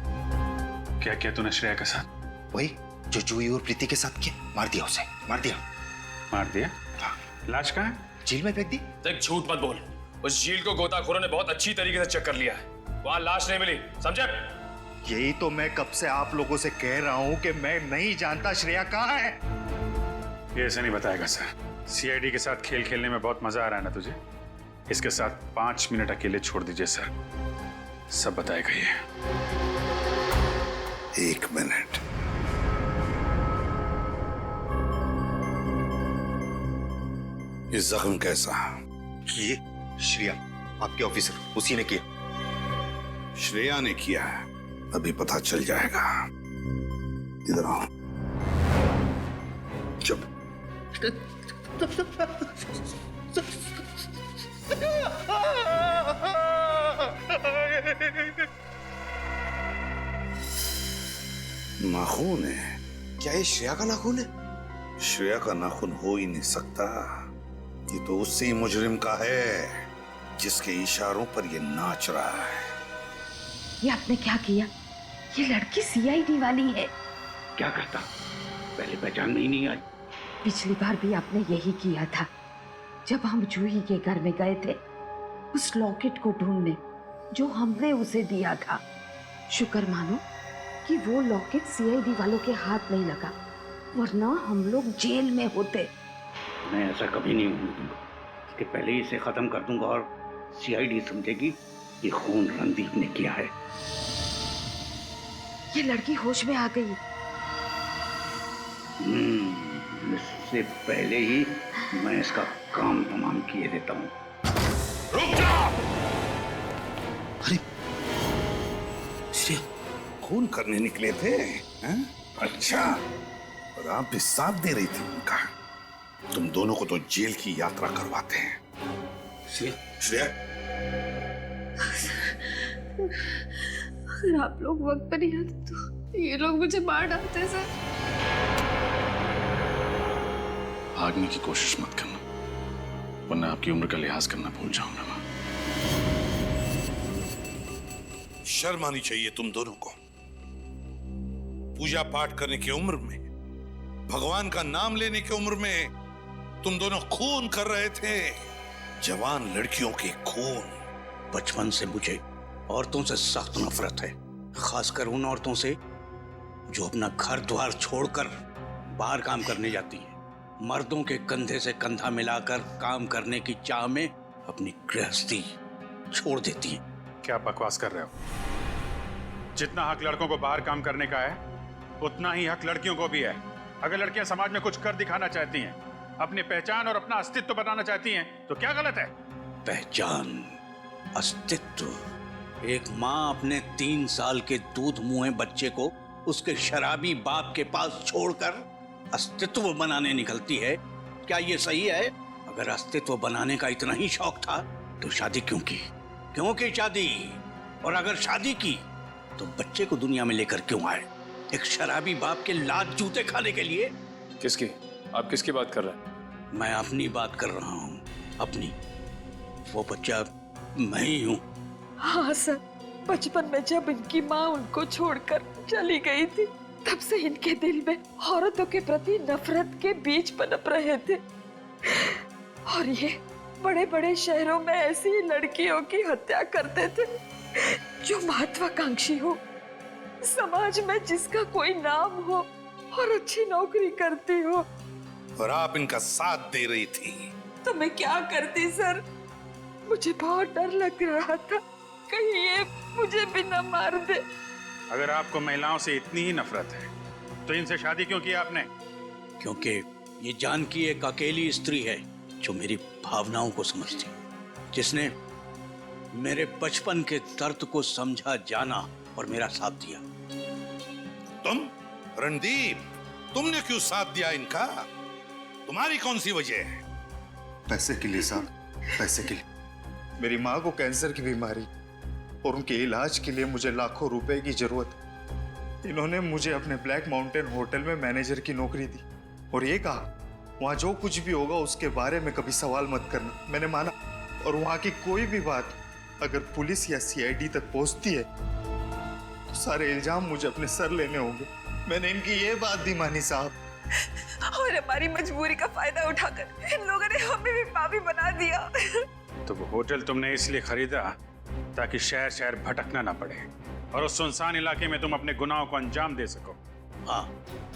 क्या किया तूने श्रेया के साथ? वही जो जूही और प्रीति के साथ किया, मार दिया उसे, मार दिया। मार दिया? लाश कहाँ है? झील में फेंक दी। देख, झूठ मत बोल। उस झील को गोताखोरों ने बहुत अच्छी तरीके से चेक कर लिया है, वहां लाश नहीं मिली, समझे? यही तो मैं कब से आप लोगों से कह रहा हूं कि मैं नहीं जानता श्रेया कहाँ है। ये ऐसे नहीं बताएगा सर। सीआईडी के साथ खेल खेलने में बहुत मजा आ रहा है ना तुझे? इसके साथ 5 मिनट अकेले छोड़ दीजिए सर, सब बताएगा ये। 1 मिनट। ये जख्म कैसा? ये श्रेया, आपके ऑफिसर, उसी ने किया। श्रेया ने किया है, अभी पता चल जाएगा। इधर आओ। चुप। नाखून है। क्या ये श्रेया का नाखून है? श्रेया का नाखून हो ही नहीं सकता। ये तो उसी मुजरिम का है जिसके इशारों पर ये नाच रहा है। ये आपने क्या किया? ये लड़की सीआईडी वाली है। क्या करता? पहले पहचान में ही नहीं आई। पिछली बार भी आपने यही किया था, जब हम जूही के घर में गए थे उस लॉकेट को ढूंढने जो हमने उसे दिया था। शुक्र मानो कि वो लॉकेट सीआईडी वालों के हाथ नहीं लगा, वरना हम लोग जेल में होते। मैं ऐसा कभी नहीं होने दूंगा। इसके पहले ही इसे खत्म कर दूंगा और सीआईडी समझेगी ये खून रणदीप ने किया है। ये लड़की होश में आ गई। इससे पहले ही मैं इसका काम तमाम किए देता हूँ। रुक जाओ! अरे श्रेया, खून करने निकले थे हैं? अच्छा, और आप भी साथ दे रही थी उनका। तुम दोनों को तो जेल की यात्रा करवाते हैं। श्रेया, अगर आप लोग वक्त पर नहीं आते तो ये लोग मुझे मार डालते सर। भागने की कोशिश मत करना, वरना आपकी उम्र का लिहाज करना भूल जाऊंगा मैं। शर्म आनी चाहिए तुम दोनों को। पूजा पाठ करने की उम्र में, भगवान का नाम लेने की उम्र में तुम दोनों खून कर रहे थे, जवान लड़कियों के खून। बचपन से मुझे औरतों से सख्त नफरत है, खासकर उन औरतों से जो अपना घर द्वार छोड़कर बाहर काम करने जाती हैं, मर्दों के कंधे से कंधा मिलाकर काम करने की चाह में अपनी गृहस्थी छोड़ देती हैं। क्या बकवास कर रहे हो? जितना हक लड़कों को बाहर काम करने का है, उतना ही हक लड़कियों को भी है। अगर लड़कियां समाज में कुछ कर दिखाना चाहती हैं, अपनी पहचान और अपना अस्तित्व बनाना चाहती हैं, तो क्या गलत है? पहचान, अस्तित्व। एक माँ अपने 3 साल के दूध मुंहे बच्चे को उसके शराबी बाप के पास छोड़कर अस्तित्व बनाने निकलती है। क्या ये सही है? अगर अस्तित्व बनाने का इतना ही शौक था तो शादी क्यों की? क्यों की शादी? और अगर शादी की तो बच्चे को दुनिया में लेकर क्यों आए? एक शराबी बाप के लात जूते खाने के लिए? किसकी? आप किसकी बात कर रहे हैं? मैं अपनी बात कर रहा हूँ, अपनी। वो बच्चा मैं ही हूँ। हाँ सर, बचपन में जब इनकी माँ उनको छोड़कर चली गई थी, तब से इनके दिल में औरतों के प्रति नफरत के बीज पनप रहे थे। और ये बड़े बड़े शहरों में ऐसी लड़कियों की हत्या करते थे जो महत्वाकांक्षी हो, समाज में जिसका कोई नाम हो और अच्छी नौकरी करती हो। और आप इनका साथ दे रही थी। तो मैं क्या करती सर? मुझे बहुत डर लग रहा था, कहीं ये मुझे भी न मार दे। अगर आपको महिलाओं से इतनी ही नफरत है, तो इनसे शादी क्यों की आपने? क्योंकि ये जानकी एक अकेली स्त्री है जो मेरी भावनाओं को समझती, जिसने मेरे बचपन के दर्द को समझा, जाना और मेरा साथ दिया। तुम रणदीप, तुमने क्यों साथ दिया इनका? तुम्हारी कौन सी वजह है? पैसे के लिए साहब, पैसे के लिए। मेरी माँ को कैंसर की बीमारी और उनके इलाज के लिए मुझे लाखों रुपए की जरूरत है। इन्होंने मुझे अपने ब्लैक माउंटेन होटल में मैनेजर की नौकरी दी और ये कहा वहां जो कुछ भी होगा उसके बारे में कभी सवाल मत करना। मैंने माना और वहां की कोई भी बात अगर पुलिस या सीआईडी तक पहुंचती है तो सारे इल्जाम मुझे अपने सर लेने होंगे। मैंने इनकी ये बात भी मानी साहब। और हमारी मजबूरी का फायदा उठाकर इन लोगों ने हमें भी पापी बना दिया। तो वो होटल तुमने इसलिए खरीदा ताकि शहर शहर भटकना ना पड़े और उस सुनसान इलाके में तुम अपने गुनाहों को अंजाम दे सको। हाँ,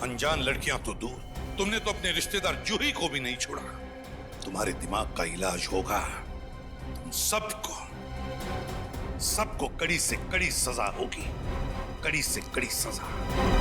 अनजान लड़कियां तो दूर, तुमने तो अपने रिश्तेदार जूही को भी नहीं छोड़ा। तुम्हारे दिमाग का इलाज होगा। तुम सबको कड़ी से कड़ी सजा होगी, कड़ी से कड़ी सजा।